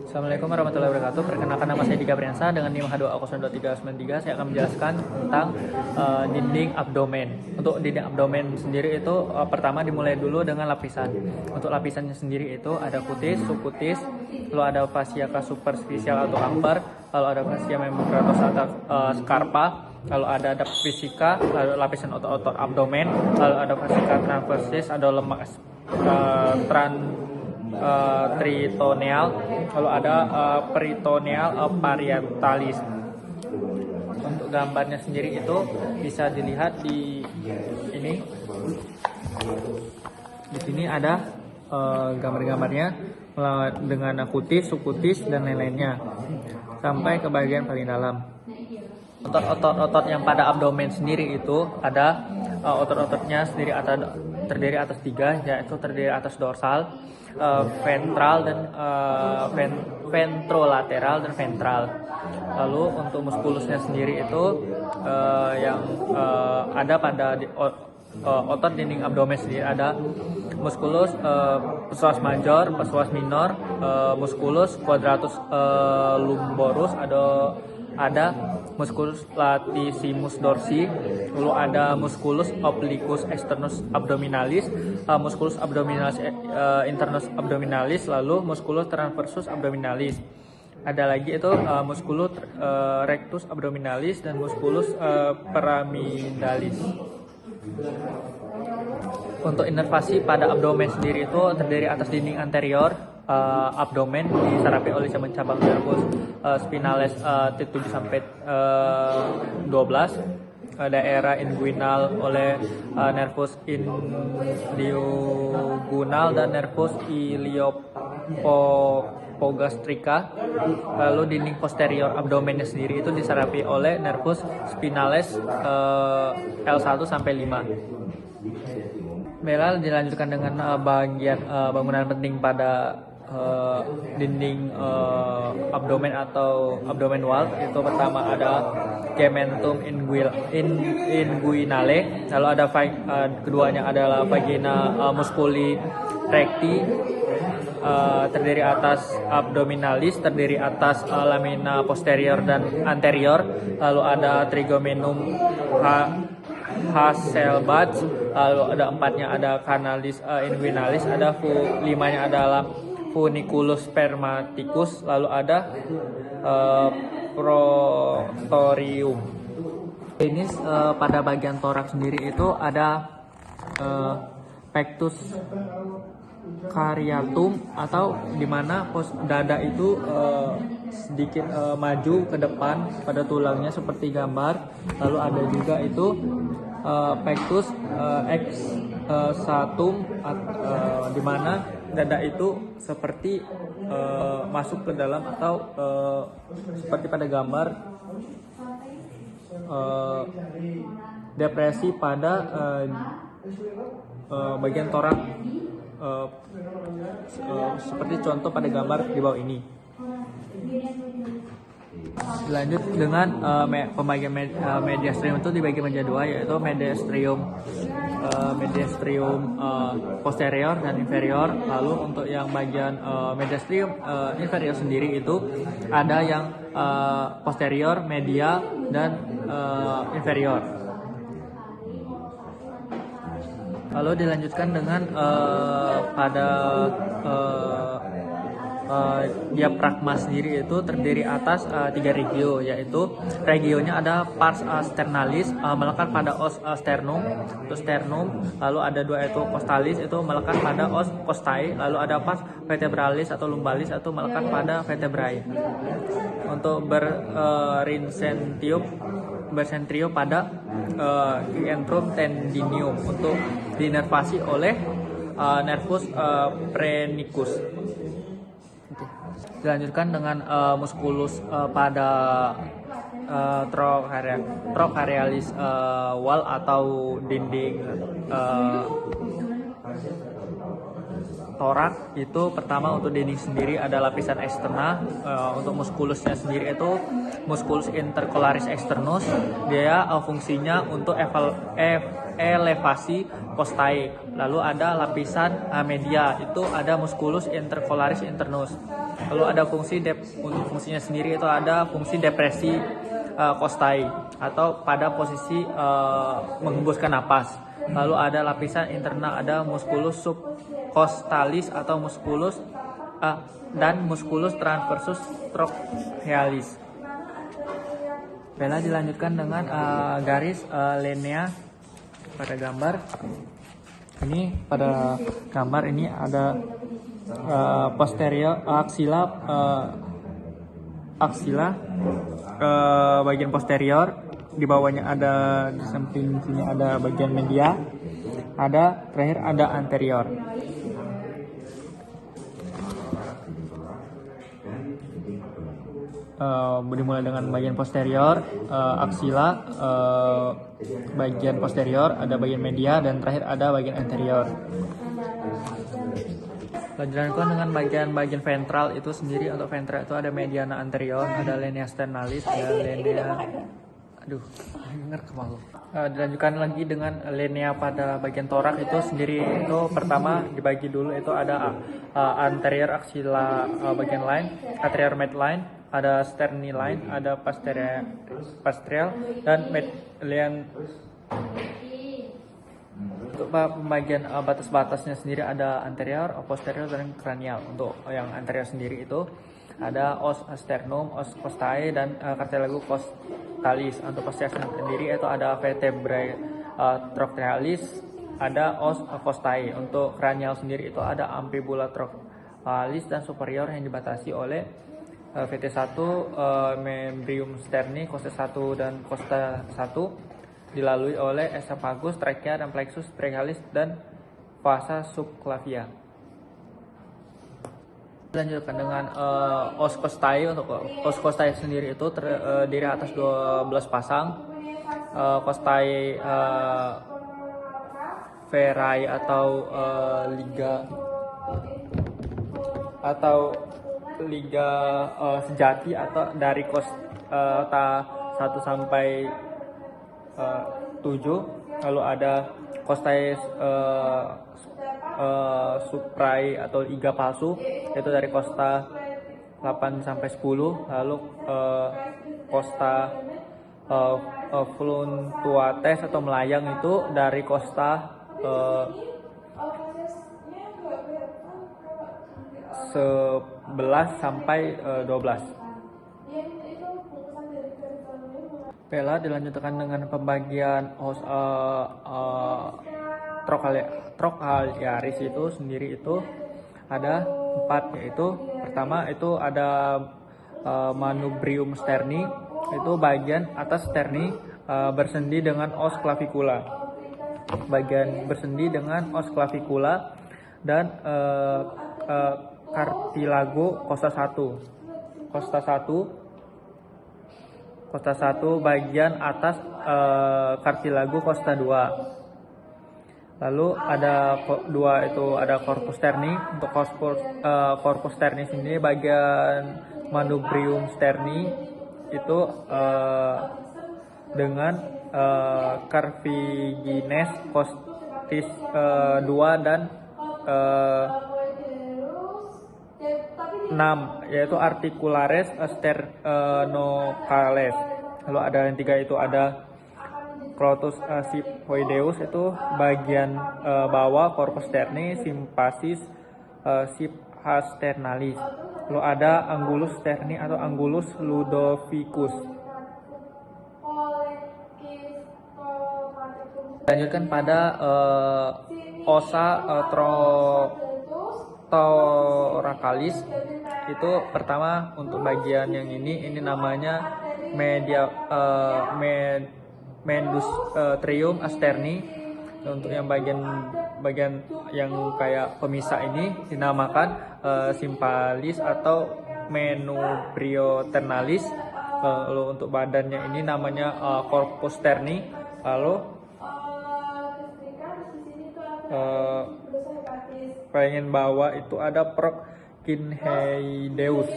Assalamualaikum warahmatullahi wabarakatuh. Perkenalkan, nama saya Dika Priyansa dengan NIM H2A02393. Saya akan menjelaskan tentang dinding abdomen. Untuk dinding abdomen sendiri itu pertama dimulai dulu dengan lapisan. Untuk lapisannya sendiri itu ada kutis, subkutis, lalu ada fascia superficial atau upper, lalu ada fascia membranosa atau scarpa, lalu ada fisika, lalu lapisan otot-otot abdomen, lalu ada fascia transversus, ada lemak tritoneal, lalu ada peritoneal parietalis. Untuk gambarnya sendiri itu bisa dilihat di ini. Di sini ada gambar-gambarnya dengan kutis, subkutis dan lain-lainnya sampai ke bagian paling dalam. Untuk otot-otot yang pada abdomen sendiri itu ada otot-ototnya sendiri terdiri atas 3, yaitu terdiri atas dorsal, ventral dan ventrolateral dan ventral. Lalu untuk muskulusnya sendiri itu yang ada pada otot dinding abdomen sendiri ada muskulus psoas major, psoas minor, muskulus quadratus lumborum, ada musculus latissimus dorsi, lalu ada musculus obliquus externus abdominalis, musculus abdominalis internus abdominalis, lalu musculus transversus abdominalis. Ada lagi itu musculus rectus abdominalis dan musculus pyramidalis. Untuk inervasi pada abdomen sendiri itu terdiri atas dinding anterior abdomen disarapi oleh cabang nervus spinalis T7 sampai 12, daerah inguinal oleh nervus iliogunal dan nervus iliopogastrica. Lalu dinding posterior abdomennya sendiri itu disarapi oleh nervus spinalis L1 sampai 5. Baiklah, dilanjutkan dengan bagian bangunan penting pada dinding abdomen atau abdomen wall. Itu pertama ada gementum inguinale, lalu ada keduanya adalah vagina musculi recti, terdiri atas abdominalis, terdiri atas lamina posterior dan anterior, lalu ada trigomenum Hasselbalch, lalu ada 4-nya ada canalis inguinalis, ada 5-nya adalah funiculus spermaticus, lalu ada protorium. Ini pada bagian toraks sendiri itu ada pectus cariatum, atau dimana pos dada itu sedikit maju ke depan pada tulangnya seperti gambar. Lalu ada juga itu pectus exsatum, dimana dada itu seperti masuk ke dalam atau seperti pada gambar depresi pada bagian torak, seperti contoh pada gambar di bawah ini. Lanjut dengan pembagian mediasterium itu dibagi menjadi 2, yaitu mediasterium posterior dan inferior. Lalu untuk yang bagian mediasterium inferior sendiri itu ada yang posterior, medial dan inferior. Lalu dilanjutkan dengan pada diafragma sendiri itu terdiri atas 3 regio, yaitu regionya ada pars sternalis melekat pada os sternum, lalu ada 2 yaitu costalis itu melekat pada os costae, lalu ada pars vertebralis atau lumbalis itu melekat pada vertebrae. Untuk bersentrio pada centrum tendinium untuk diinervasi oleh nervus phrenicus. Dilanjutkan dengan musculus pada trochlearis wall atau dinding torak. Itu pertama untuk dinding sendiri ada lapisan eksterna. Untuk muskulusnya sendiri itu musculus intercalaris externus, dia fungsinya untuk elevasi costae. Lalu ada lapisan media, itu ada musculus intercalaris internus. Lalu ada untuk fungsinya sendiri itu ada fungsi depresi costai atau pada posisi menghembuskan napas. Lalu ada lapisan internal, ada musculus subcostalis atau musculus dan musculus transversus trochlearis. Bella dilanjutkan dengan garis linea pada gambar. Ini pada gambar ini ada posterior aksila bagian posterior, di bawahnya ada, di samping sini ada bagian media, terakhir ada anterior. Dimulai dengan bagian posterior, aksila, bagian posterior, ada bagian media, dan terakhir ada bagian anterior. Lanjutkan dengan bagian ventral itu sendiri. Untuk ventral itu ada mediana anterior, ada linea sternalis, ada linea, dilanjutkan lagi dengan linea pada bagian torak itu sendiri. Itu pertama dibagi dulu, itu ada anterior axilla bagian line, anterior midline, ada sterni line, ada posterior dan median. Untuk pembagian batas-batasnya sendiri ada anterior, posterior, dan kranial. Untuk yang anterior sendiri itu ada os sternum, os costae, dan cartilagus costalis. Untuk posterior sendiri itu ada vertebrae trochlearis, ada os costae. Untuk kranial sendiri itu ada amfibula trochlearis dan superior yang dibatasi oleh VT1, membrium sterni, costa 1 dan costa 1, dilalui oleh esophagus, trachea, dan plexus brachialis dan vasa subclavia. Lanjutkan dengan os costae. Untuk os costae sendiri itu terdiri atas 12 pasang costae verae atau liga sejati atau dari costa 1 sampai 7. Lalu ada costae suprae atau liga palsu, itu dari costa 8 sampai 10. Lalu costa fluctuates atau melayang itu dari costa 11 sampai 12. Bella dilanjutkan dengan pembagian os trochlearis itu sendiri itu ada 4, yaitu pertama itu ada manubrium sterni, itu bagian atas sterni bersendi dengan os clavicula, dan cartilago costa 1 bagian atas cartilago costa 2. Lalu ada 2 itu ada corpus sterni. Untuk corpus sterni sini bagian manubrium sterni itu dengan carvigines costis 2 dan 6, yaitu articulares sternocales. Lalu ada yang 3 itu ada Clotus siphoideus, itu bagian bawah corpus sterni, symphasis subhasternalis. Lalu ada angulus sterni atau angulus ludovicus. Lanjutkan pada osa thoracalis. Itu pertama untuk bagian yang ini namanya medustrium asterni. Untuk yang bagian yang kayak pemisah ini dinamakan symphalis atau menubrioternalis. Lalu untuk badannya ini namanya corpus sterni. Lalu bagian bawah itu ada procynheideus.